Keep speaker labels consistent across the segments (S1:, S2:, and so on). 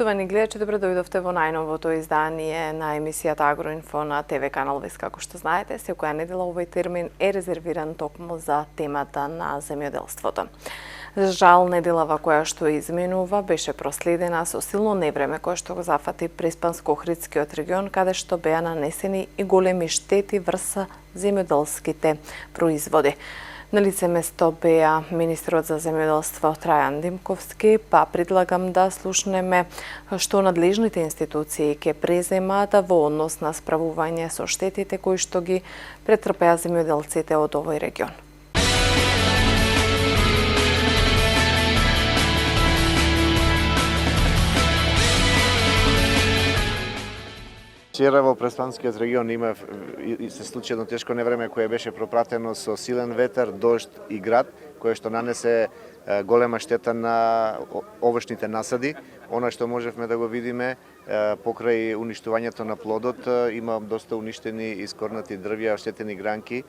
S1: Поштовани гледачи, добре дојдовте во најновото издание на емисијата Агроинфо на ТВ канал ВИС. Како што знаете, секоја недела овој термин е резервиран токму за темата на земјоделството. За жал, неделава која што изминува беше проследена со силно невреме кое што го зафати Преспанско-Охридскиот регион, каде што беа нанесени и големи штети врз земјоделските производи. На лице место беа министрот за земјоделство Трајан Димковски, па предлагам да слушнеме што надлежните институции ќе преземаат во однос на справување со штетите кои што ги претрпеа земјоделците од овој регион.
S2: Вчера во Преспанскиот регион има се случи едно тешко невреме кое беше пропратено со силен ветер, дожд и град, кое што нанесе голема штета на овошните насади. Она што можевме да го видиме покрај уништувањето на плодот, има доста уништени искорнати дрвја, оштетени гранки,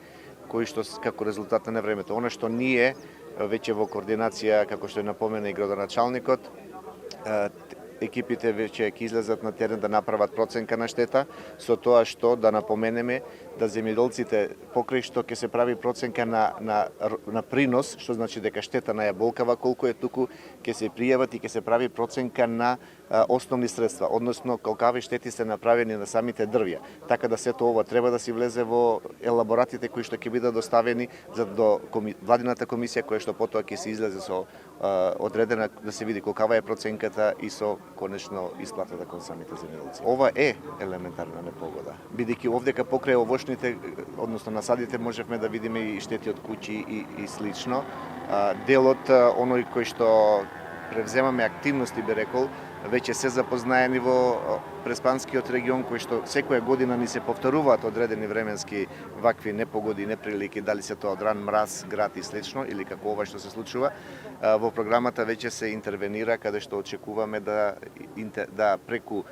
S2: кои што како резултат на невремето. Она што ние веќе во координација, како што напомена и градоначалникот, екипите веќе ќе излезат на терен да направат проценка на штета, со тоа што да напоменеме да земјоделците покрај што ќе се прави проценка на принос, што значи дека штета на јаболкава колку е, туку ќе се пријават и ќе се прави проценка на основни средства, односно колкави штети се направени на самите дрвја. Така да сето ова треба да си влезе во елаборатите кои што ќе бидат доставени за до владината комисија која што потоа ќе се излезе со одредена да се види колкава е проценката и со конечно исплатата кон самите земјоделци. Ова е елементарна непогода, бидејќи овдека покрај овошните, односно насадите, можевме да видиме и штети од куќи и слично. Делот оној кој што превземаме активности, би рекол, веќе се запознаени во Преспанскиот регион, кој што секоја година ни се повторуваат одредени временски вакви непогоди, неприлики, дали се тоа од ран мраз, град и слично, или како ова што се случува. Во програмата веќе се интервенира, каде што очекуваме да преку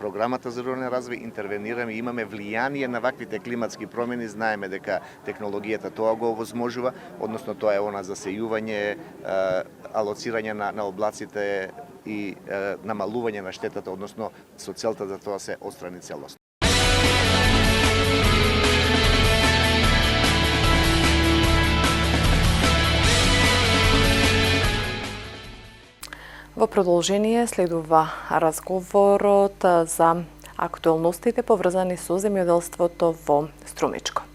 S2: програмата за рурален развој интервенираме и имаме влијание на ваквите климатски промени. Знаеме дека технологијата тоа го овозможува, односно тоа е она засејување, алоцирање на облаците и намалување на штетата, односно со целта да тоа се отстрани целосно.
S1: Во продолжение следува разговорот за актуелностите поврзани со земјоделството во Струмичко.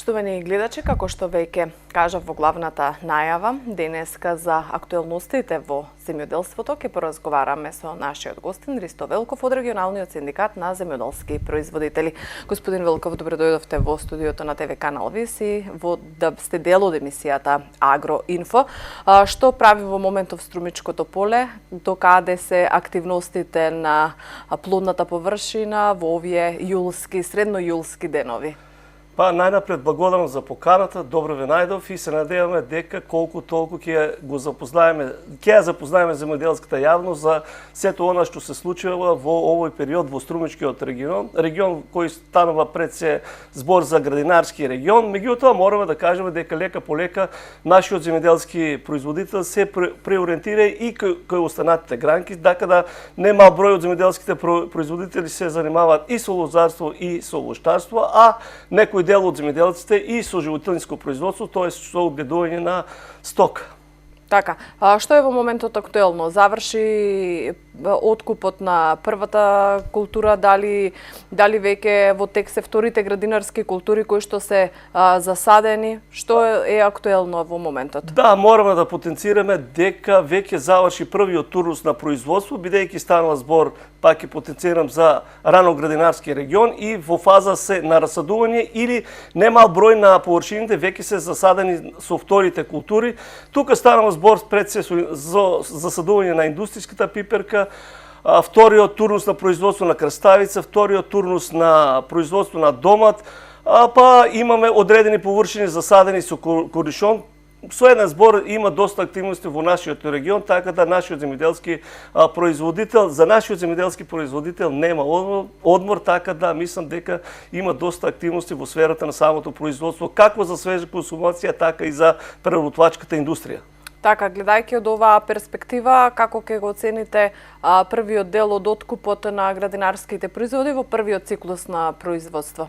S1: Поштовани гледачи, како што веќе кажав во главната најава, денеска за актуелностите во земјоделството ќе поразговараме со нашиот гостин Ристо Велков од регионалниот синдикат на земјоделски производители. Господин Велков, добре дојдовте во студиото на ТВ канал ВИС и да сте дел од емисијата Агроинфо. Што прави во моментов Струмичкото поле, докаде се активностите на плодната површина во овие средно-јулски денови?
S3: Па најнапред благодарам за поканата, добро ве најдов и се надеваме дека колку толку ќе ја запознаеме земјоделската јавност за сето она што се случува во овој период во Струмичкиот регион кој станува пред се збор за градинарски регион. Меѓутоа мораме да кажеме дека лека по лека нашиот земјоделски производител се преориентира и кај останатите гранки, така да немал број од земјоделските производители се занимаваат и со лозарство и со овоштарство, а некој дел од земјоделците и со животинско производство, тоа е со одгледување на стока.
S1: Така, што е во моментот актуелно? Заврши откупот на првата култура, дали веќе во тек се вторите градинарски култури кои што се засадени? Што е актуелно во моментот?
S3: Да, мораме да потенцираме дека веќе заврши првиот турнус на производство, бидејќи станува збор, пак ќе потенцирам за рано-градинарски регион и во фаза се на расадување или немал број на површините веќе се засадени со вторите култури. Тука станува збор пред се за засадување на индустријската пиперка, вториот турнус на производство на краставица, вториот турнус на производство на домат, па имаме одредени површини засадени со корнишон, со еден збор има доста активности во нашиот регион, така да нашиот земјоделски производител, за нашиот земјоделски производител нема одмор, така да мислам дека има доста активности во сферата на самото производство, како за свежа консумација, така и за преработвачката индустрија.
S1: Така, гледајќи од оваа перспектива, како ќе го оцените првиот дел од откупот на градинарските производи во првиот циклус на производство?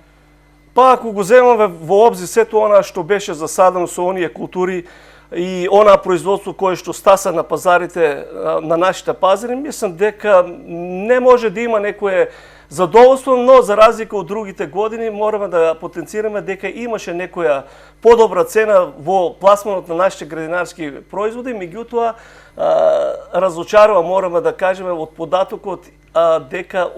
S3: Па ако го земаме во обзир сето она што беше засадено со оние култури и она производство кое што стаса на пазарите на нашите пазари, мислам дека не може да има некое задоволство, но за разлика од другите години мораме да потенцираме дека имаше некоја подобра цена во пласманот на нашите градинарски производи, меѓутоа разочарува, мораме да кажеме, од податокот дека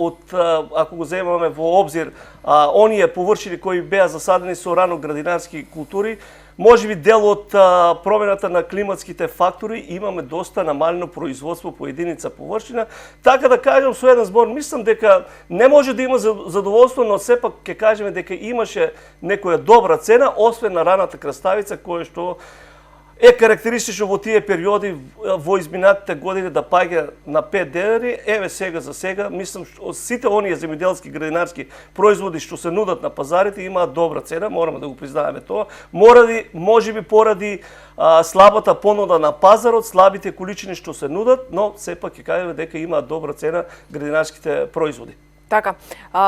S3: ако го земаме во обзир оние површини кои беа засадени со рано градинарски култури, можеби дел од промената на климатските фактори, имаме доста намалено производство по единица површина. Така да кажам со еден збор, мислам дека не може да има задоволство, но сепак ќе кажеме дека имаше некоја добра цена, освен на раната краставица, која што е карактеристично во тие периоди во изминатите години да паѓа на 5 денари. Еве сега за сега, мислам, сите оние земјоделски градинарски производи што се нудат на пазарите имаат добра цена, мораме да го признаеме тоа. Можеби поради слабата понуда на пазарот, слабите количини што се нудат, но сепак ќе кажеме дека имаат добра цена градинарските производи.
S1: Така,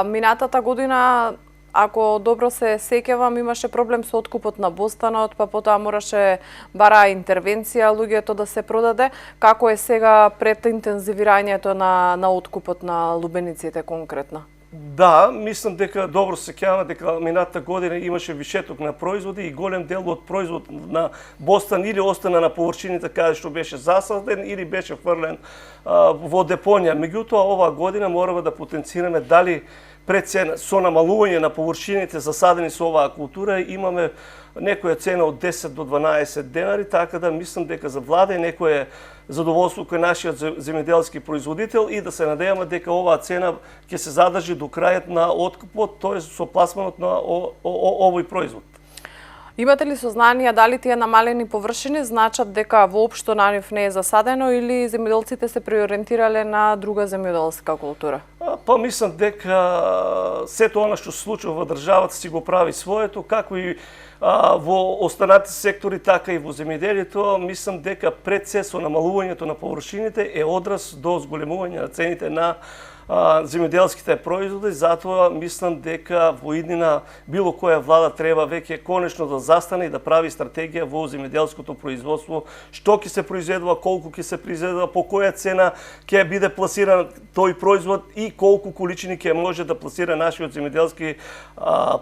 S1: минатата година, ако добро се сеќавам, имаше проблем со откупот на бостанот, па потоа мораше бара интервенција луѓето да се продаде. Како е сега пред интензивирањето на откупот на лубениците конкретно?
S3: Да, мислам дека добро се сеќаваме дека минатата година имаше вишеток на производи и голем дел од производ на бостан или остана на површините каде што беше засаден или беше фрлен во депонија. Меѓутоа оваа година мораме да потенцираме дали прецена со намалување на површините засадени со оваа култура имаме некоја цена од 10 до 12 денари, така да мислам дека за влада е некое задоволство кој нашиот земјоделски производител и да се надеваме дека оваа цена ќе се задржи до крајот на откупот, тоест со пласманот на овој производ.
S1: Имате ли сознание дали тие намалени површини значат дека воопшто на нив не е засадено или земјоделците се преориентирале на друга земјоделска култура?
S3: Па мислам дека сето она што се случува во државата си го прави своето, како и во останатите сектори, така и во земјоделието. Мислам дека пред се со намалувањето на површините е одраз до зголемување на цените на земјоделските производи, затоа мислам дека во иднина било која влада треба веќе конечно да застане и да прави стратегија во земјоделското производство, што ќе се произведува, колку ќе се произведува, по која цена ќе биде пласиран тој производ и колку количини ќе може да пласира нашиот земјоделски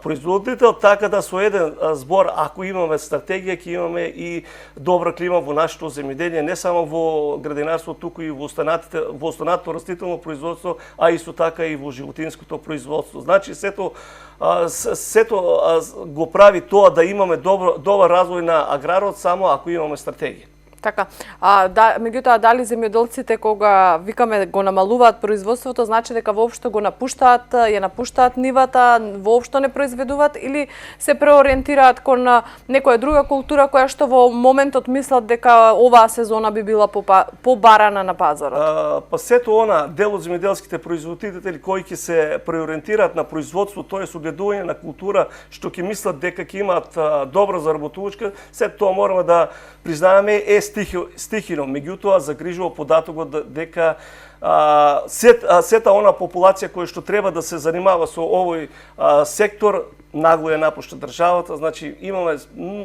S3: производител, така да со еден збор, ако имаме стратегија, ќе имаме и добра клима во нашето земјоделие, не само во градинарство, туку и во останатото растително производство, а исто така и во животинското производство. Значи, сето го прави тоа да имаме добар развој на аграрот само ако имаме стратегија.
S1: Така, меѓутоа дали земјоделците кога викаме го намалуваат производството, значи дека воопшто го напуштаат, ја напуштаат нивата, воопшто не произведуваат или се преориентираат кон некоја друга култура која што во моментот мислат дека оваа сезона би била побарана на пазарот?
S3: Па сето она дел од земјоделските производители кои ќе се преориентираат на производство, тоа е согледување на култура што ќе мислат дека ќе имаат добра заработувачка, сето тоа мораме да признаеме е стихино, меѓутоа загрижува податокот дека сета она популација која што треба да се занимава со овој сектор нагло ја напушта државата. Значи имаме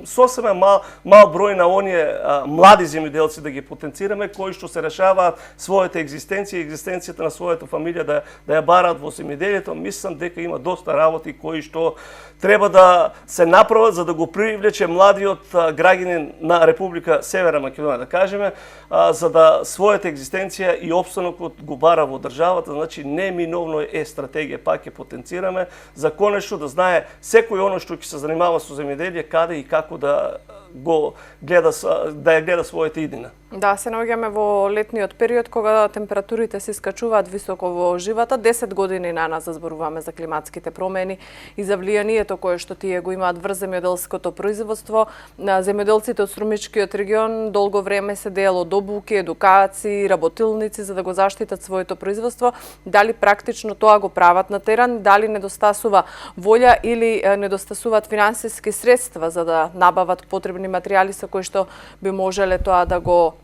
S3: сосема мал број на оние млади земјоделци да ги потенцираме кои што се решаваат својата екзистенција и екзистенцијата на својата фамилија да ја бараат во земјоделието. Мислам дека има доста работи кои што треба да се направат за да го привлече младиот граѓанин на Република Северна Македонија, да кажеме, за да својата екзистенција и опстанокот го бара во државата. Значи неминовно е стратегија, пак ќе потенцираме за конечно да знае секој оно што ќе се занимава со земјоделие, каде и како да ја гледа својата иднина.
S1: Да, се наоѓаме во летниот период кога температурите се искачуваат високо во живата. 10 години на нас зборуваме за климатските промени и за влијанието кое што тие го имаат врз земјоделското производство. Земјоделците од Струмичкиот регион долго време се дело обуки, едукации, работилници за да го заштитат своето производство. Дали практично тоа го прават на терен, дали недостасува волја или недостасуваат финансиски средства за да набават потребни материјали со кои што би можеле тоа да го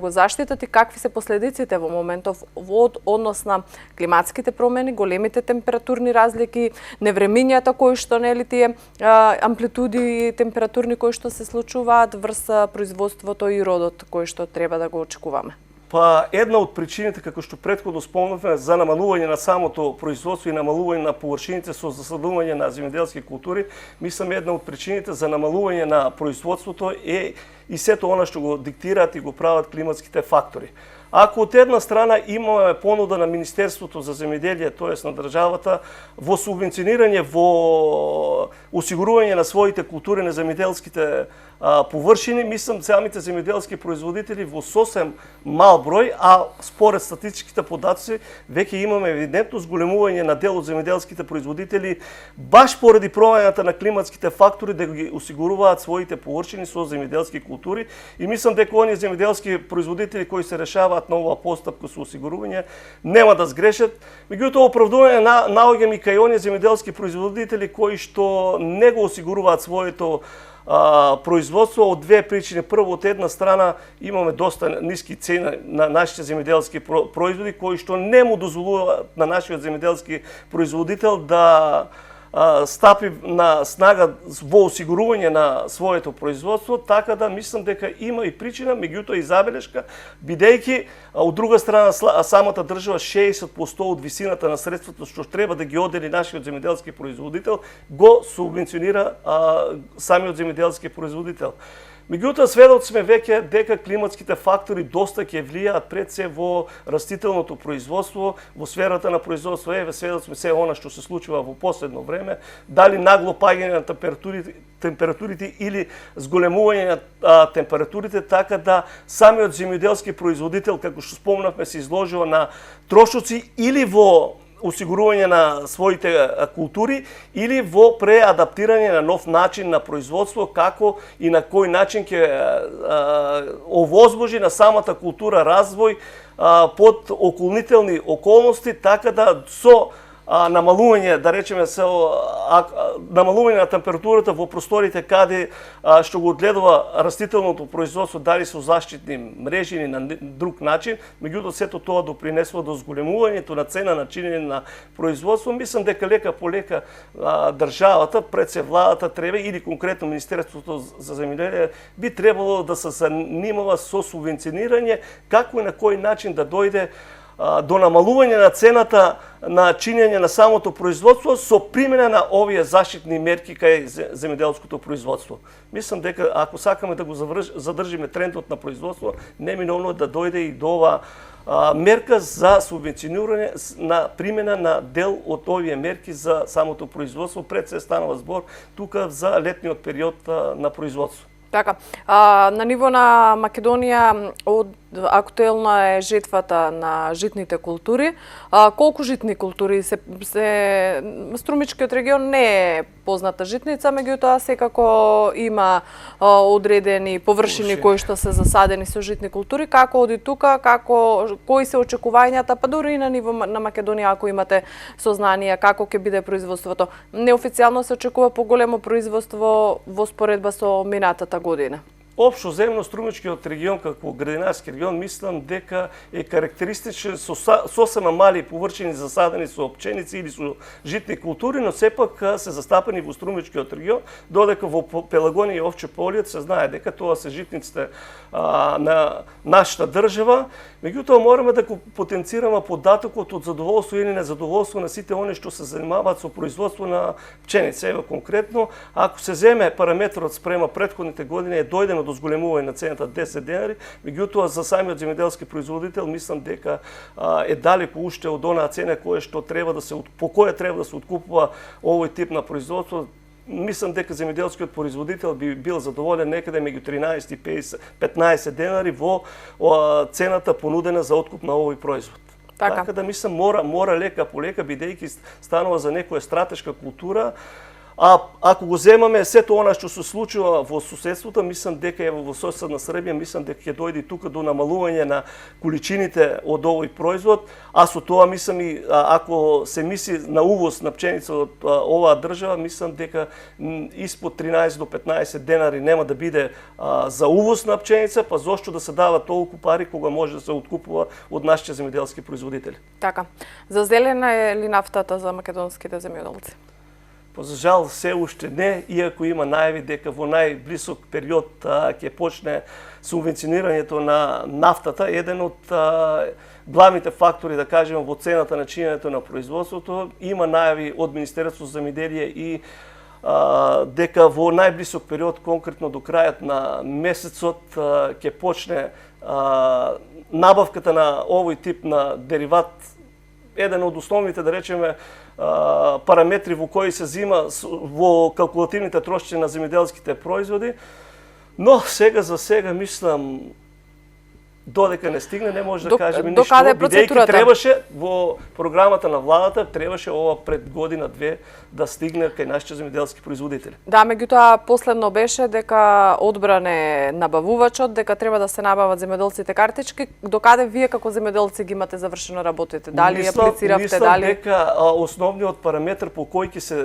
S1: заштитат и какви се последиците во моментов од однос на климатските промени, големите температурни разлики, невремињата кои што тие амплитуди температурни кои што се случуваат врз производството и родот кој што треба да го очекуваме.
S3: Па една од причините, како што претходно спомнавме, за намалување на самото производство и намалување на површините со засадување на земјоделски култури, мислам една од причините за намалување на производството е и сето она што го диктираат и го прават климатските фактори. Ако од една страна имаме понуда на Министерството за земјоделие, тоест на државата, во субвенционирање, во осигурување на своите култури на земјоделските површини, мислам самите земјоделски производители во сосем мал број, а според статистичките податоци веќе имаме евидентно зголемување на дел од земјоделските производители баш поради промената на климатските фактори да ги осигуруваат своите површини со земјоделски култури и мислам дека оние земјоделски производители кои се решаваат на оваа постапка со осигурување нема да сгрешат. Меѓутоа оправдување наоѓам и кај оние земјоделски производители кои што не го осигуруваат своето производство од две причини. Прво, од една страна имаме доста ниски цени на нашите земјоделски производи кои што не му дозволуваат на нашиот земјоделски производител да стапи на снага во осигурување на своето производство, така да мислам дека има и причина, меѓутоа и забелешка, бидејќи од друга страна самата држава 60% од висината на средствата што треба да ги одели нашиот земјоделски производител го субвенционира самиот земјоделски производител. Меѓутоа, сведоци сме веќе дека климатските фактори доста ќе влијаат пред се во растителното производство, во сферата на производство. Сведоци сме се она што се случува во последно време, дали нагло паѓање на температурите или зголемување на температурите, така да самиот земјоделски производител, како што спомнавме, се изложува на трошоци или во осигурување на своите култури или во преадаптирање на нов начин на производство, како и на кој начин ќе овозможи на самата култура развој под околнителни околности, така да со намалување, да речеме, намалување на температурата во просториите каде што го одгледува растителното производство, дали со заштитни мрежи или на друг начин, меѓутоа сето тоа допринесува до зголемувањето на цена на чинење на производство. Мислам дека лека по лека државата, пред се владата треба или конкретно Министерството за земјоделие би требало да се занимава со субвенционирање како и на кој начин да дојде до намалување на цената на чинење на самото производство со примена на овие заштитни мерки кај земјоделското производство. Мислам дека ако сакаме да го задржиме трендот на производство, неминовно да дојде и до ова мерка за субвенционирање на примена на дел од овие мерки за самото производство. Пред се станува збор тука за летниот период на производство.
S1: Така, на ниво на Македонија актуелна е жетвата на житните култури. Колку житни култури Струмичкиот регион не е позната житница, меѓутоа секако има одредени површини кои што се засадени со житни култури. Како оди тука, кои се очекувањата, па дури и на ниво на Македонија, ако имате сознание како ќе биде производството? Неофицијално се очекува поголемо производство во споредба со минатата година.
S3: Општо земно Струмичкиот регион како градинарски регион мислам дека е карактеристичен со сосема мали површини засадени со пченици или со житни култури, но сепак се застапени во Струмичкиот регион, додека во Пелагонија и Овче полјот се знае дека тоа се житниците на нашата држава. Меѓутоа мораме да го потенцираме податокот од задоволство или незадоволство на сите они што се занимаваат со производство на пченица. Ево конкретно, ако се земе параметрот спрема претходните години, е дојдено до зголемување на цената 10 денари, меѓутоа за самиот земјоделски производител мислам дека е далеку уште од онаа цена која што треба да се по која треба да се откупува овој тип на производство. мислам дека земјоделскиот производител би бил задоволен некаде меѓу 13 и 15 денари во цената понудена за откуп на овој производ. Така да мислам мора лека по лека, бидејќи станува за некоја стратешка култура. А ако го земаме сето она што се случува во суседството, мислам дека е во соседна Србија, мислам дека ќе дојде тука до намалување на количините од овој производ, а со тоа мислам и ако се мисли на увоз на пченица од оваа држава, мислам дека испод 13 до 15 денари нема да биде за увоз на пченица, па зошто да се дава толку пари кога може да се откупува од нашите земјоделски производители.
S1: Така. Зазелена е ли нафтата за македонските земјоделци?
S3: За жал, се уште не, иако има најави дека во најблисок период ќе почне субвенционирањето на нафтата. Еден од главните фактори, да кажеме, во цената на чинењето на производството, има најави од Министерството за земјоделие и дека во најблисок период, конкретно до крајот на месецот, ќе почне набавката на овој тип на дериват. Еден од основните, да речеме, параметри во кои се зима во калкулативните трошоци на земјоделските производи, но за сега мислам додека не стигне не може да кажеме ништо, бидејќи требаше во програмата на владата требаше ова пред година-две да стигне кај нашите земјоделски производители.
S1: Да, меѓутоа последно беше дека одбране набавувачот дека треба да се набават земјоделците картички, докаде вие како земјоделци ги имате завршено работите? Дали аплициравте, дали?
S3: Мислам дека основниот параметар по кој ќе се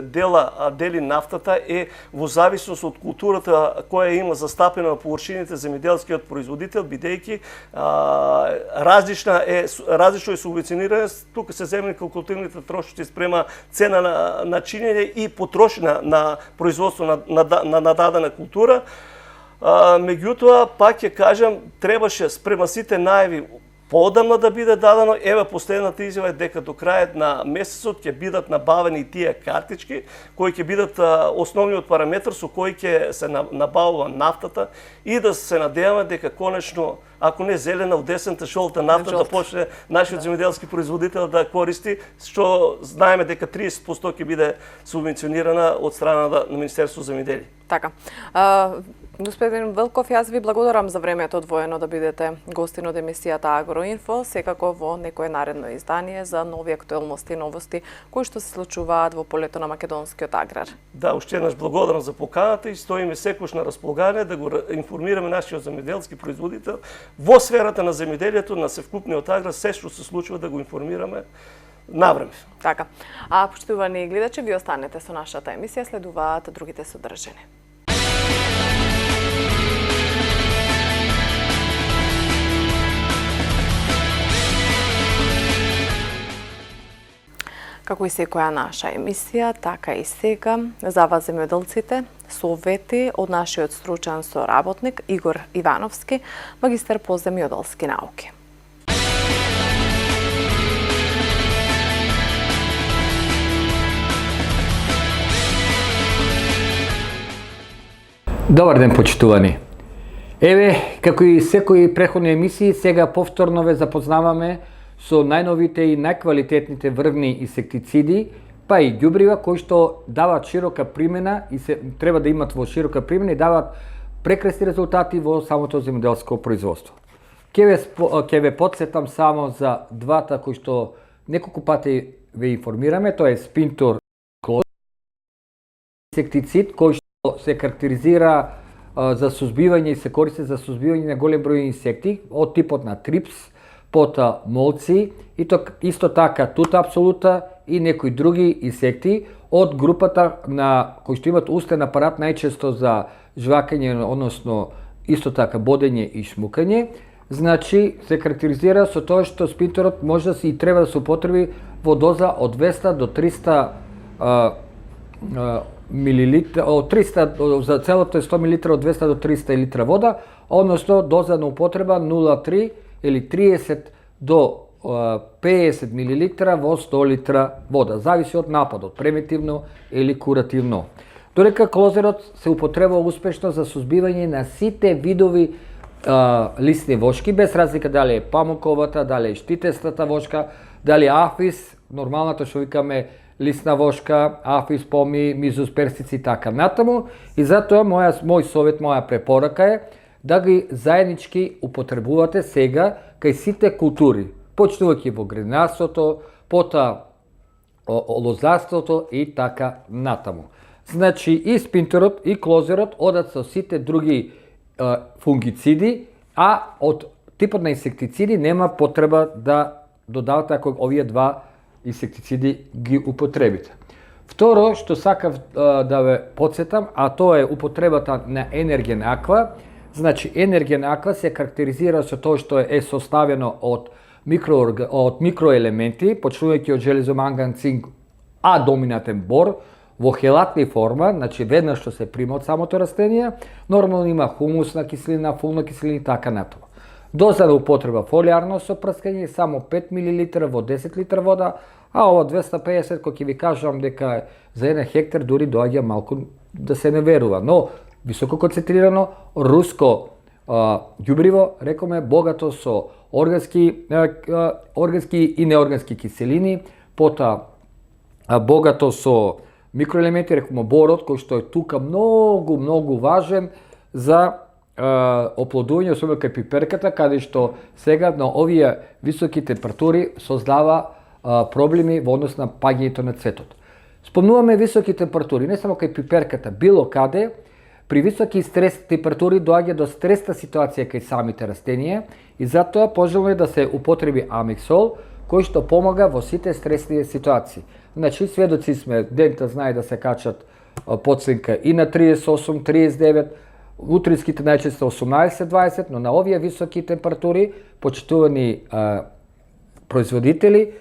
S3: дели нафтата е во зависност од културата која има застапена на површините земјоделскиот производител, бидејќи различно е субвенционирање, тука се земени калкулативните трошоци спрема цена на чинење и потрошна на производство на дадена култура. Меѓутоа, пак ќе кажам, требаше спрема сите најави поодамна да биде дадено. Еве последната изјава е дека до крајот на месецот ќе бидат набавени тие картички, кои ќе бидат основниот параметар со кој ќе се набавува нафтата и да се надеваме дека конечно, ако не зелена, одесната жолта нафта да почне нашиот земјоделски производител да користи, што знаеме дека 30% ќе биде субвенционирана од страна на Министерството за земјоделие.
S1: Така. Господин Велков, јас ви благодарам за времето одвоено да бидете гостин од емисијата Агроинфо, секако во некое наредно издание за нови актуелности и новости кои што се случуваат во полето на македонскиот аграр.
S3: Да, уште еднаш благодарам за поканата и стоиме секојаш на располагање да го информираме нашиот земјоделски производител во сферата на земјоделието, на севкупниот аграр, се што се случува да го информираме навреме.
S1: Така. А поштувани гледачи, ви останете со нашата емисија, следуваат другите содржини. Како и секоја наша емисија, така и сега за вас земјоделците совети од нашиот стручен соработник Игор Ивановски, магистар по земјоделски науки.
S4: Добар ден, почитувани. Еве, како и секои преходни емисии, сега повторно ве запознаваме со најновите и најквалитетните врвни инсектициди, па и ѓубрива кои што даваат широка примена и се треба да имат во широка примена и даваат прекрасни резултати во самото земјоделско производство. Ќе ве потсетам само за двата кои што неколку пати ве информираме, тоа е Спинтор инсектицид кој што се карактеризира за сузбивање и се користи за сузбивање на голем број инсекти од типот на трипс, пота молци и исто така тута абсолута и некои други инсекти од групата на кои што имат устен апарат најчесто за жвакање, односно исто така бодење и шмукање. Значи се карактеризира со тоа што спинторот може да се и треба да се употреби во доза од 200 до 300 милилитра, од 300 за целото 100 милилитра од 200 до 300 литра вода, односно доза на употреба 0,3 или 30 до 50 милилитра во 100 литра вода, зависи од нападот, премитивно или куративно. Додека клозерот се употребува успешно за сузбивање на сите видови лисни вошки, без разлика дали е памуковата, дали е штитестата вошка, дали е афис, нормалната што викаме лисна вошка, афис, поми, мизосперстици и така натаму. И затоа мој совет, моја препорака е да ги заеднички употребувате сега кај сите култури, почнувајќи во гринарството, пота лозарството и така натаму. Значи и спинтерот и клозерот одат со сите други фунгициди, а од типот на инсектициди нема потреба да додавате ако овие два инсектициди ги употребите. Второ, што сакав да ве подсетам, а тоа е употребата на енерген аква. Значи, енерген аква се карактеризира со тоа што е составено од микроелементи, почнувајќи од железо, манган, цинк, а доминатен бор, во хелатни форма, значи веднаш што се прима од самото растение, нормално има хумусна киселина, фулна киселина и така натаму. Дозана употреба фолиарно сопрскање само 5 мл во 10 литра вода, а ова 250, кој ќе ви кажам дека за 1 хектар дури доаѓа малку да се не верува, но високо концентрирано руско ѓубриво, рекоме, богато со органски и неоргански киселини, пота богато со микроелементи, рекоме борот, кој што е тука многу важен за оплодување, особено кај пиперката, каде што сега на овие високи температури создава проблеми во однос на паѓањето на цветот. Спомнуваме високи температури, не само кај пиперката, било каде, при високи стрес температури доаѓа до стресна ситуација кај самите растенија и затоа пожелно е да се употреби амиксол, кој што помага во сите стресни ситуации. Значи, сведоци сме, дента знае да се качат подценка и на 38, 39, утринските најчесто 18-20, но на овие високи температури, почитувани производители,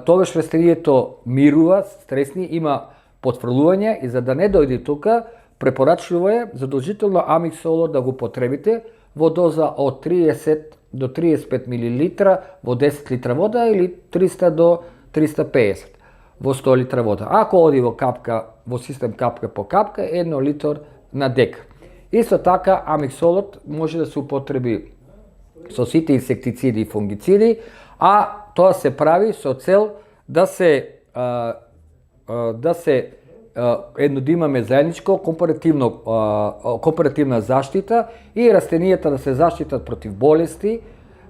S4: тогаш растението мирува, стресни, има потфрлување и за да не дојде тука, препорачливо е задолжително амиксолот да го потребите во доза од 30 до 35 мл во 10 литра вода или 300 до 350 во 100 литра вода. Ако оди во капка, во систем капка по капка, 1 литар на дека. Исто така, амиксолот може да се употреби со сите инсектициди и фунгициди, а тоа се прави со цел да се едно да имаме заедничко компаративна заштита и растенијата да се заштитат против болести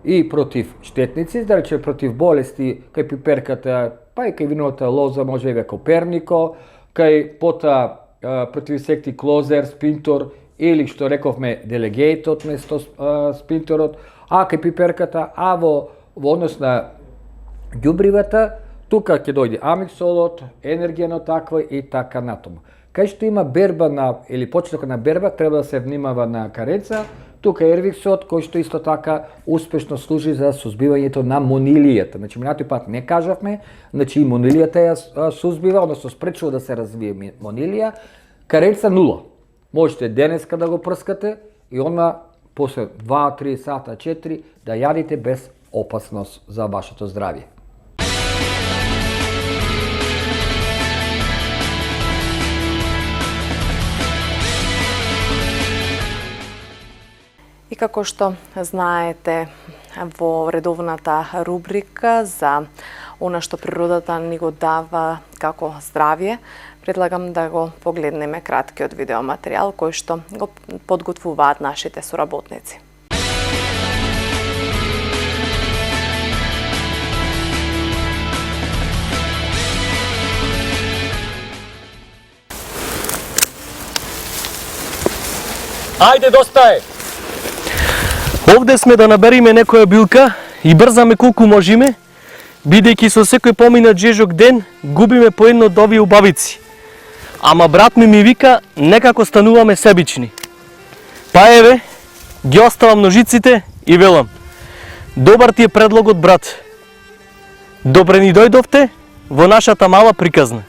S4: и против штетници, да рече против болести кај пиперката, па и кај виновата лоза, може и Копернико, кај пота против инсекти клозер, спинтор или што рековме делегейтот место спинторот, а кај пиперката, а во однос на ѓубривата, тука ќе дојде амиксолот, енергијано таква и така натаму. Кај што има берба или почеток на берба, треба да се внимава на кареца, тука е ервиксот, кој што исто така успешно служи за сузбивањето на монилијата. Значи, минатиот пат не кажавме, значи и монилијата ја сузбива, односно спречува да се развие монилија. Кареца 0. Можете денеска да го прскате и онма после 2-3 сата, 4 да јадите без опасност за вашето здравје.
S1: И како што знаете во редовната рубрика за она што природата ни го дава како здравје, предлагам да го погледнеме краткиот видеоматеријал кој што го подготвуваат нашите соработници.
S5: Ајде, доста е! Овде сме да набериме некоја билка и брзаме колку можеме, бидејќи со секој поминат жежок ден губиме по едно од овие убавици. Ама брат ми вика, некако стануваме себични. Па еве, ги оставам ножиците и велам. Добар ти е предлогот, брат. Добре ни дојдовте во нашата мала приказна.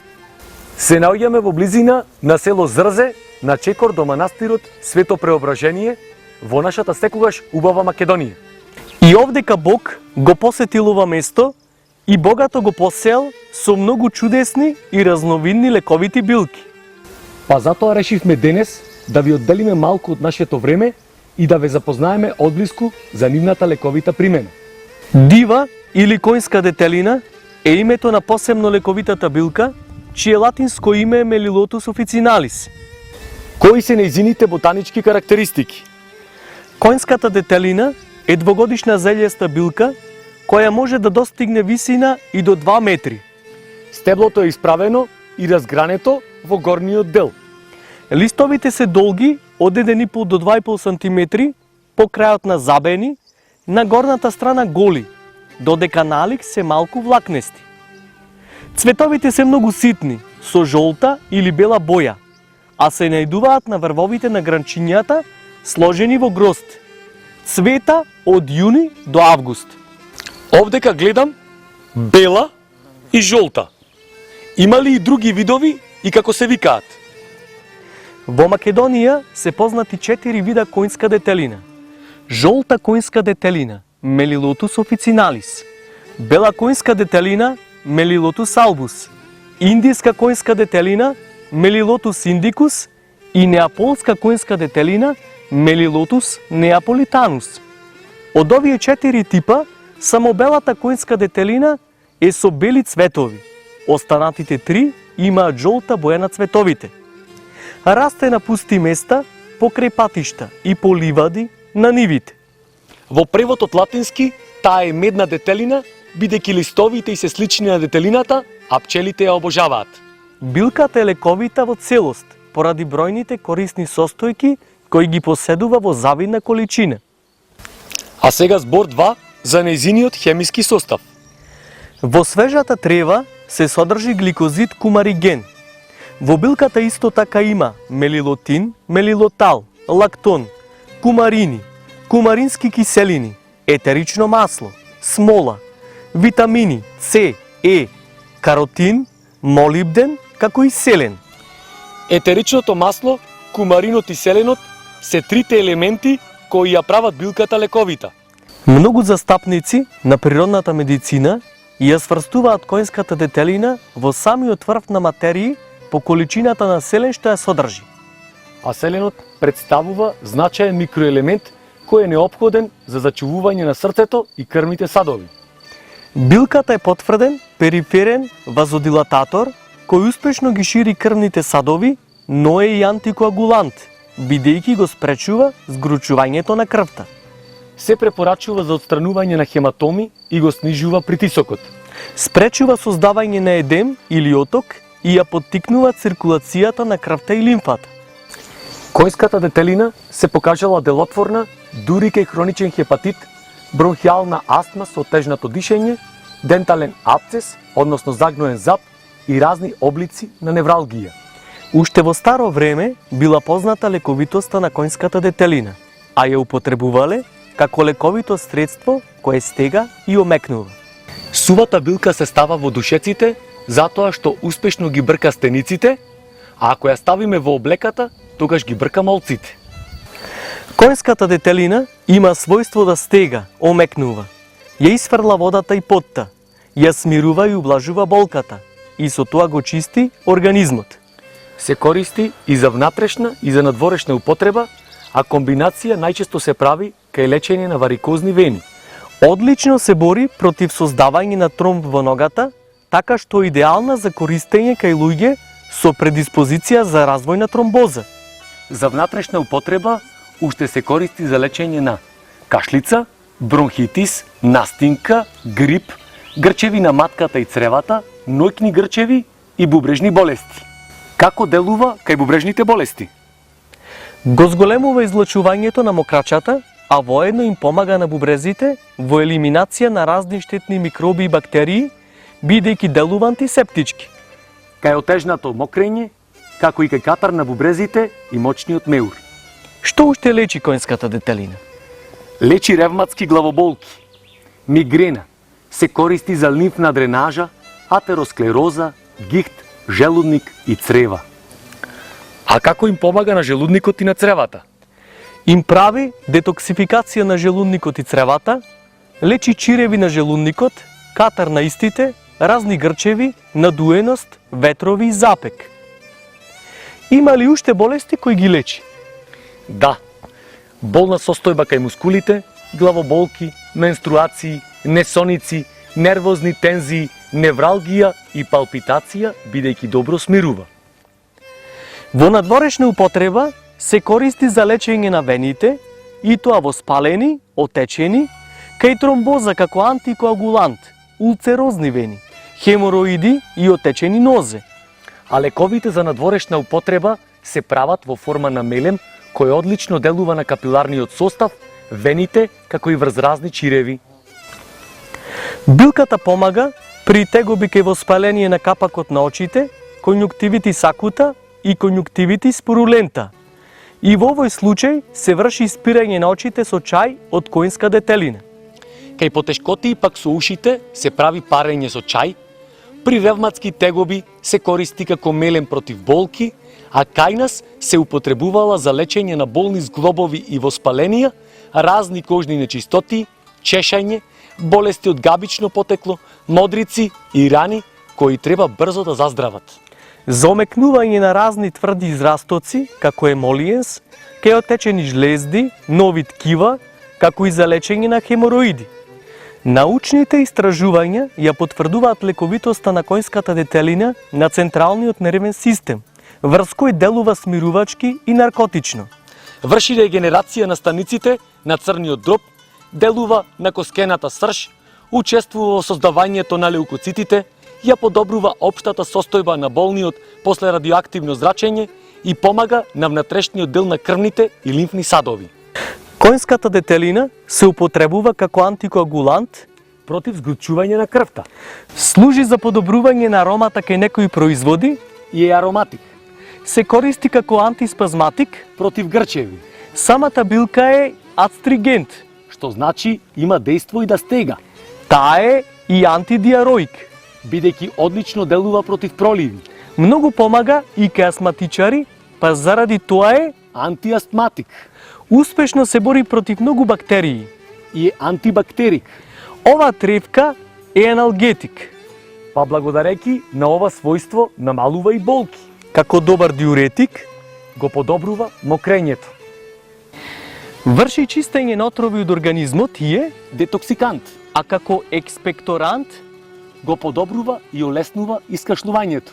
S6: Се наоѓаме во близина на село Зрзе, на чекор до манастирот Свето Преображение, во нашата секогаш убава Македонија.
S5: И овдека Бог го посетил ова место и богато го посеал со многу чудесни и разновидни лековити билки.
S6: Па затоа решивме денес да ви одделиме малку од нашето време и да ве запознаеме одблиску за нивната лековита примена.
S5: Дива или коњска детелина е името на посебно лековитата билка, чие латинско име е Melilotus officinalis.
S6: Кои се нејзините ботанички карактеристики?
S5: Конјската детелина е двогодишна зелјеста билка која може да достигне висина и до 2 метри.
S6: Стеблото е исправено и разгрането во горниот дел.
S5: Листовите се долги од 1,5 до 2,5 см, по крајот на забени, на горната страна голи, додека налик се малку влакнести. Цветовите се многу ситни, со жолта или бела боја, а се најдуваат на врвовите на гранчињата, сложени во грозд. Цвета од јуни до август.
S6: Овдека гледам бела и жолта. Има ли и други видови и како се викаат?
S5: Во Македонија се познати 4 вида конјска детелина. Жолта конјска детелина, Melilotus officinalis. Бела конјска детелина, Melilotus albus. Индиска конјска детелина, Melilotus indicus и неаполска конјска детелина, Melilotus neapolitanus. Од овие 4 типа, само белата конјска детелина е со бели цветови. Останатите 3 имаат жолта боја на цветовите. Расте на пусти места, покрај патишта и по ливади на нивите.
S6: Во превод од латински, таа е медна детелина, бидејќи листовите и се слични на детелината, а пчелите ја обожаваат.
S5: Билката е лековита во целост, поради бројните корисни состојки кои ги поседува во завидна количина.
S6: А сега збор 2 за нејзиниот хемиски состав.
S5: Во свежата трева се содржи гликозид кумариген. Во билката исто така има мелилотин, мелилотал, лактон, кумарини, кумарински киселини, етерично масло, смола, витамини С, Е, каротин, молибден, како и селен.
S6: Етеричното масло, кумаринот и селенот се трите елементи кои ја прават билката лековита.
S5: Многу застапници на природната медицина ја сврстуваат конјската детелина во самиот врв на материи по количината на селен што ја содржи.
S6: А селенот представува значаен микроелемент кој е неопходен за зачувување на срцето и крвните садови.
S5: Билката е потврден периферен вазодилататор кој успешно ги шири крвните садови, но е и антикоагулант, бидејќи го спречува згручувањето на крвта.
S6: Се препорачува за отстранување на хематоми и го снижува притисокот.
S5: Спречува создавање на едем или оток и ја поттикнува циркулацијата на крвта и лимфата.
S6: Конјската детелина се покажала делотворна дури кај хроничен хепатит, бронхиална астма со тежнато дишење, дентален абцес, односно загноен зап и разни облици на невралгија.
S5: Уште во старо време била позната лековитоста на конјската детелина, а ја употребувале како лековито средство кое стега и омекнува.
S6: Сувата билка се става во душеците затоа што успешно ги брка стениците, а ако ја ставиме во облеката, тогаш ги брка молците.
S5: Конјската детелина има својство да стега, омекнува. Ја исфрла водата и потта, ја смирува и ублажува болката и со тоа го чисти организмот.
S6: Се користи и за внатрешна и за надворешна употреба, а комбинација најчесто се прави кај лечење на варикозни вени.
S5: Одлично се бори против создавање на тромб во ногата, така што е идеална за користење кај луѓе со предиспозиција за развој на тромбоза.
S6: За внатрешна употреба уште се користи за лечење на кашлица, бронхитис, настинка, грип, грчеви на матката и цревата, ноќни грчеви и бубрежни болести. Како делува кај бубрежните болести?
S5: Го зголемува излачувањето на мокрачата, а воедно им помага на бубрезите во елиминација на разни штетни микроби и бактерии, бидејќи делува антисептички.
S6: Кај отежнато мокрење, како и кај катар на бубрезите и мочниот меур.
S5: Што уште лечи конјската детелина?
S6: Лечи ревматски главоболки, мигрена, се користи за лимфна дренажа, атеросклероза, гихт, желудник и црева. А како им помага на желудникот и на цревата?
S5: Им прави детоксификација на желудникот и цревата, лечи чиреви на желудникот, катар на истите, разни грчеви, надуеност, ветрови и запек. Има ли уште болести кои ги лечи?
S6: Да. Болна состојба кај мускулите, главоболки, менструации, несоници, нервозни тензии, невралгија и палпитација, бидејќи добро смирува.
S5: Во надворешна употреба се користи за лечење на вените, и тоа воспалени, отечени, кај тромбоза како антикоагулант, улцерозни вени, хемороиди и отечени нозе.
S6: А лековите за надворешна употреба се прават во форма на мелем, кој одлично делува на капиларниот состав, вените, како и врз разни чиреви.
S5: Билката помага при тегоби кај воспаление на капакот на очите, конјуктивитис акута и конјуктивитис пурулента. И во овој случај се врши испирање на очите со чај од коинска детелина.
S6: Кај потешкотии пак со ушите се прави парење со чај, при ревматски тегоби се користи како мелем против болки, а кај нас се употребувала за лечење на болни зглобови и воспаленија, разни кожни нечистоти, чешање, болести од габично потекло, модрици и рани кои треба брзо да заздрават.
S5: За омекнување на разни тврди израстоци, како емолиенс, кај отечени жлезди, нови ткива, како и за лечење на хемороиди. Научните истражувања ја потврдуваат лековитоста на коинската детелина на централниот нервен систем, врз кој делува смирувачки и наркотично.
S6: Врши регенерација на станиците на црниот дроб, делува на коскената срж, учествува во создавањето на леукоцитите, ја подобрува општата состојба на болниот после радиоактивно зрачење и помага на внатрешниот дел на крвните и лимфни садови.
S5: Коинската детелина се употребува како антикоагулант,
S6: Против згрчување на крвта
S5: служи за подобрување на аромата кај некои производи,
S6: и е ароматик.
S5: се користи како антиспазматик,
S6: Против грчеви,
S5: самата билка е адстригент,
S6: што значи има дејство и да стега,
S5: таа е и антидиароик.
S6: бидејќи одлично делува против проливи,
S5: Многу помага и кај астматичари, па заради тоа е
S6: антиастматик
S5: успешно се бори против многу бактерии.
S6: и е антибактерик,
S5: Оваа тревка е аналгетик,
S6: па благодарејќи на ова својство намалува и болки,
S5: како добар диуретик,
S6: го подобрува мокрењето,
S5: врши чистење на отрови од организмот и е,
S6: детоксикант,
S5: а како експекторант
S6: го подобрува и олеснува искашлувањето,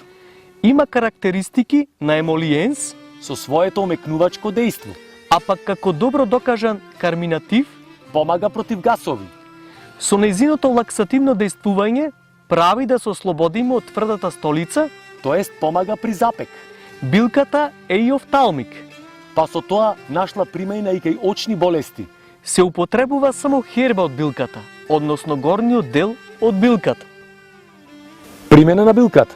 S5: има карактеристики на емолиенс,
S6: со своето омекнувачко дејство,
S5: а пак како добро докажан карминатив,
S6: помага против гасови,
S5: со нејзиното лаксативно дејствување прави да се ослободиме од тврдата столица.
S6: тоест помага при запек,
S5: Билката е и офталмик.
S6: па со тоа нашла примајна и кај очни болести.
S5: Се употребува само херба од билката, односно горниот дел од билката.
S6: Примена на билката.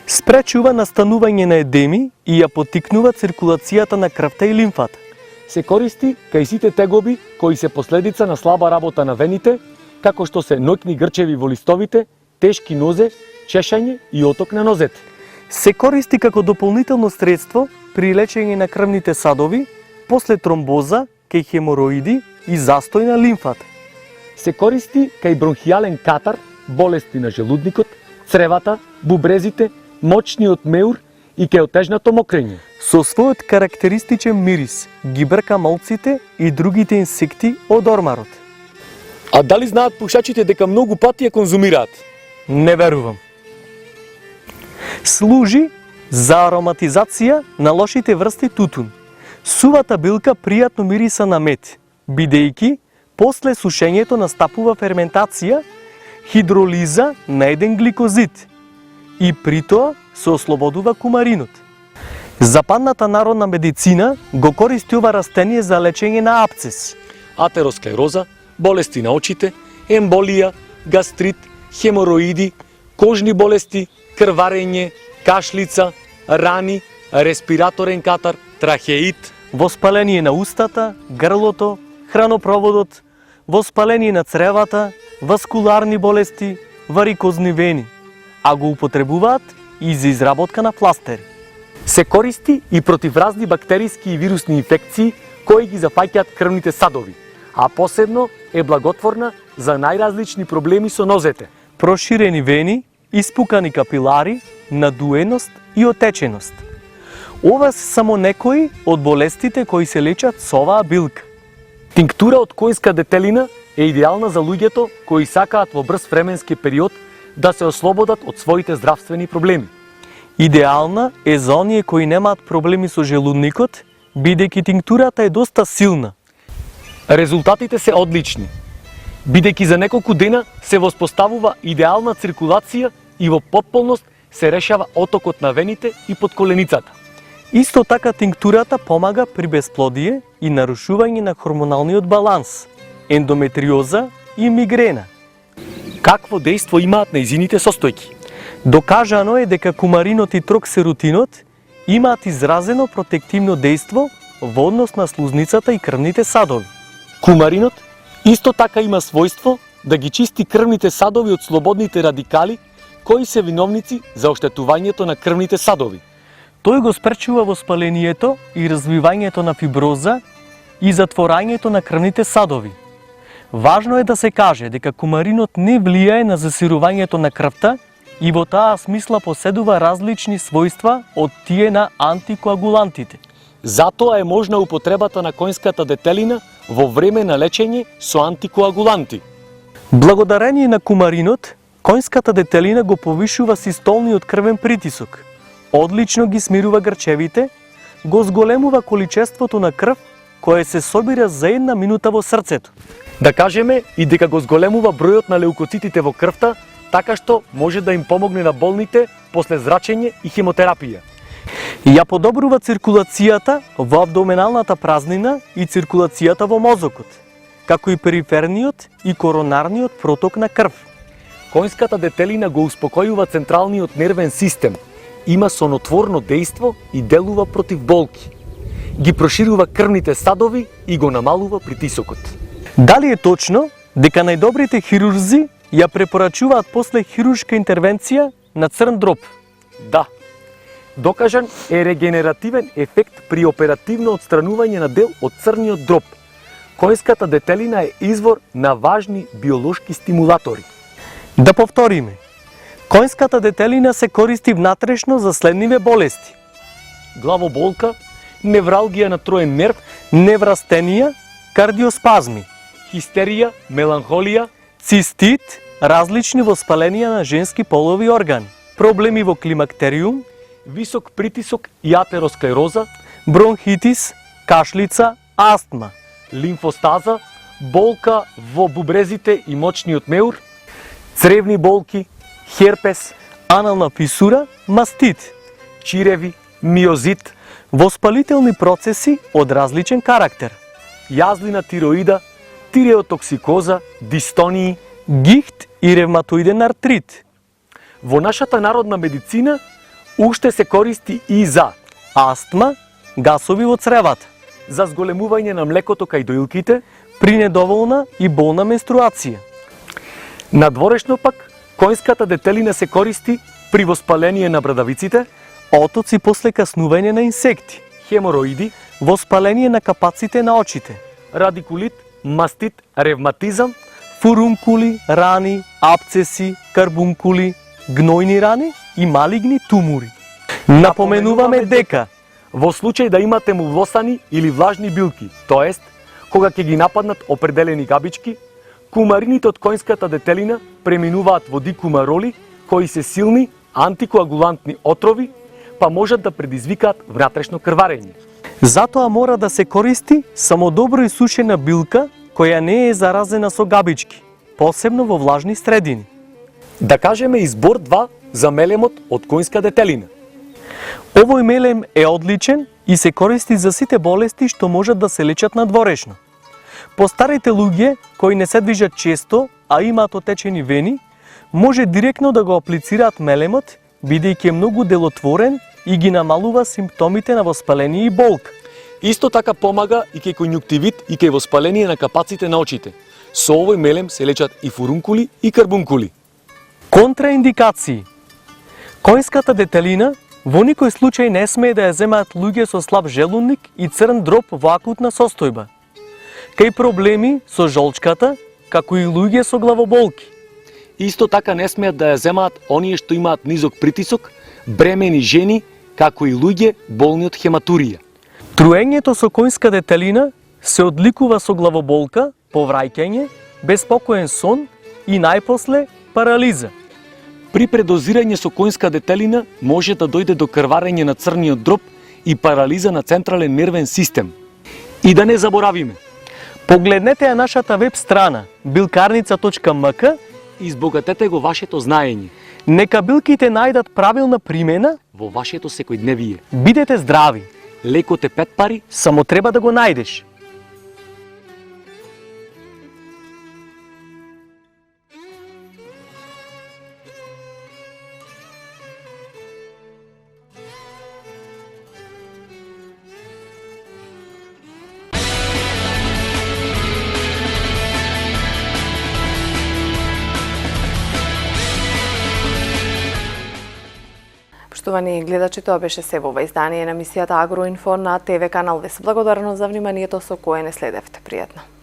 S5: Спречува настанување на едеми и ја поттикнува циркулацијата на крвта и лимфата.
S6: Се користи кај сите тегоби кои се последица на слаба работа на вените, како што се ноќни грчеви во листовите, тешки нозе, чешање и оток на нозете.
S5: Се користи како дополнително средство при лечење на крвните садови, после тромбоза, кај хемороиди и застој на лимфата.
S6: Се користи кај бронхијален катар, болести на желудникот, цревата, бубрезите, мочниот меур и кај отежнато мокрење.
S5: Со својот карактеристичен мирис ги брка молците и другите инсекти од ормарот.
S6: А дали знаат пушачите дека многу пати ја конзумираат?
S5: Не верувам. Служи за ароматизација на лошите врсти тутун. Сувата билка пријатно мириса на мед, бидејќи после сушењето настапува ферментација, хидролиза на еден гликозид и при тоа се ослободува кумаринот. Западната народна медицина го користи ова растение за лечење на апцес,
S6: Атеросклероза, болести на очите, емболија, гастрит, хемороиди, кожни болести, крварење, кашлица, рани, респираторен катар, трахеит,
S5: воспаление на устата, грлото, хранопроводот, воспаление на цревата, васкуларни болести, варикозни вени, а го употребуваат и за изработка на пластери.
S6: Се користи и против разни бактериски и вирусни инфекции кои ги зафаќаат крвните садови, а посебно е благотворна за најразлични проблеми со нозете.
S5: Проширени вени, испукани капилари, надуеност и отеченост. Ова се само некои од болестите кои се лечат со оваа билка.
S6: Тинктура од којска детелина е идеална за луѓето кои сакаат во брз временски период да се ослободат од своите здравствени проблеми.
S5: Идеална е за оние кои немаат проблеми со желудникот, бидејќи тинктурата е доста силна.
S6: Резултатите се одлични, бидејќи за неколку дена се воспоставува идеална циркулација и во потполност се решава отокот на вените и подколеницата.
S5: Исто така тинктурата помага при бесплодие и нарушување на хормоналниот баланс, ендометриоза и мигрена.
S6: Какво дејство имаат нејзините состојки?
S5: Докажано е дека кумаринот и троксерутинот имаат изразено протективно дејство во однос на слузницата и крвните садови.
S6: Кумаринот исто така има својство да ги чисти крвните садови од слободните радикали кои се виновници за оштетувањето на крвните садови.
S5: Тој го спречува воспалението и развивањето на фиброза и затворањето на крвните садови. Важно е да се каже дека кумаринот не влијае на засирувањето на крвта и во таа смисла поседува различни својства од тие на антикоагулантите.
S6: Затоа е можна употребата на коњската детелина во време на лечење со антикоагуланти.
S5: Благодарение на кумаринот, коњската детелина го повишува систолниот крвен притисок, одлично ги смирува грчевите, го зголемува количеството на крв кое се собира за една минута во срцето.
S6: Да кажеме и дека го зголемува бројот на леукоцитите во крвта, така што може да им помогне на болните после зрачење и хемотерапија.
S5: Ја подобрува циркулацијата во абдоменалната празнина и циркулацијата во мозокот, како и периферниот и коронарниот проток на крв.
S6: Коњската детелина го успокојува централниот нервен систем, има сонотворно дејство и делува против болки. Ги проширува крвните садови и го намалува притисокот.
S5: Дали е точно дека најдобрите хирурзи ја препорачуваат после хируршка интервенција на црн дроб?
S6: Да. Докажан е регенеративен ефект при оперативно отстранување на дел од црниот дроб. Коњската детелина е извор на важни биолошки стимулатори.
S5: Да повториме. Коњската детелина се користи внатрешно за следниве болести:
S6: Главоболка, невралгија на троен нерв,
S5: неврастенија, кардиоспазми,
S6: хистерија, меланхолија,
S5: цистит, различни воспаленија на женски полови органи, проблеми во климактериум,
S6: висок притисок и атеросклероза,
S5: бронхитис, кашлица, астма,
S6: лимфостаза, болка во бубрезите и мочниот меур, цревни болки, херпес,
S5: анална фисура, мастит,
S6: чиреви, миозит,
S5: воспалителни процеси од различен карактер,
S6: јазли на тироида, тиреотоксикоза, дистонии,
S5: гихт и ревматоиден артрит.
S6: Во нашата народна медицина уште се користи и за
S5: астма, гасови во цревата,
S6: за зголемување на млекото кај доилките,
S5: при недоволна и болна менструација.
S6: Надворешно пак, коњската детелина се користи при воспаление на брадавиците,
S5: отоци после каснување на инсекти,
S6: хемороиди,
S5: воспаление на капаците на очите,
S6: радикулит, мастит, ревматизам,
S5: фурункули, рани, апцеси, карбункули, гнојни рани и малигни тумори. Напоменуваме дека
S6: во случај да имате мувлосани или влажни билки, тоест кога ќе ги нападнат определени габички, кумарините од коњската детелина преминуваат во дикумароли, кои се силни антикоагулантни отрови, па можат да предизвикаат внатрешно крварење.
S5: Затоа мора да се користи само добро исушена билка која не е заразена со габички, посебно во влажни средини.
S6: Да кажеме избор 2 за мелемот од коњска детелина.
S5: Овој мелем е одличен и се користи за сите болести што можат да се лечат надворешно. Постарите луѓе кои не се движат често, а имаат отечени вени, може директно да го аплицираат мелемот, бидејќи е многу делотворен и ги намалува симптомите на воспаление и болка.
S6: Исто така помага и кај конјуктивит и кај воспаление на капаците на очите. Со овој мелем се лечат и фурункули и карбункули.
S5: Контраиндикации. Коњската детелина во никој случај не смее да ја земаат луѓе со слаб желудник и црн дроб во акутна состојба, кај проблеми со жолчката, како и луѓе со главоболки.
S6: Исто така не смеат да ја земаат оние што имаат низок притисок, бремени жени, како и луѓе болни од хематурија.
S5: Труењето со коњска детелина се одликува со главоболка, повраќање, беспокоен сон и најпосле парализа.
S6: При предозирање со конјска детелина може да дојде до крварење на црниот дроб и парализа на централен нервен систем. И да не заборавиме,
S5: Погледнете ја нашата веб страна билкарница.mk
S6: и избогатете го вашето знаење
S5: Нека билките најдат правилна примена,
S6: во вашето секојдневие.
S5: бидете здрави,
S6: Лекот е 5 пари,
S5: само треба да го најдеш.
S1: Поштовани гледачи, тоа беше се во ова издание на емисијата Агроинфо на ТВ канал. Ви се благодарно за вниманието со кое не следевте. Пријатно.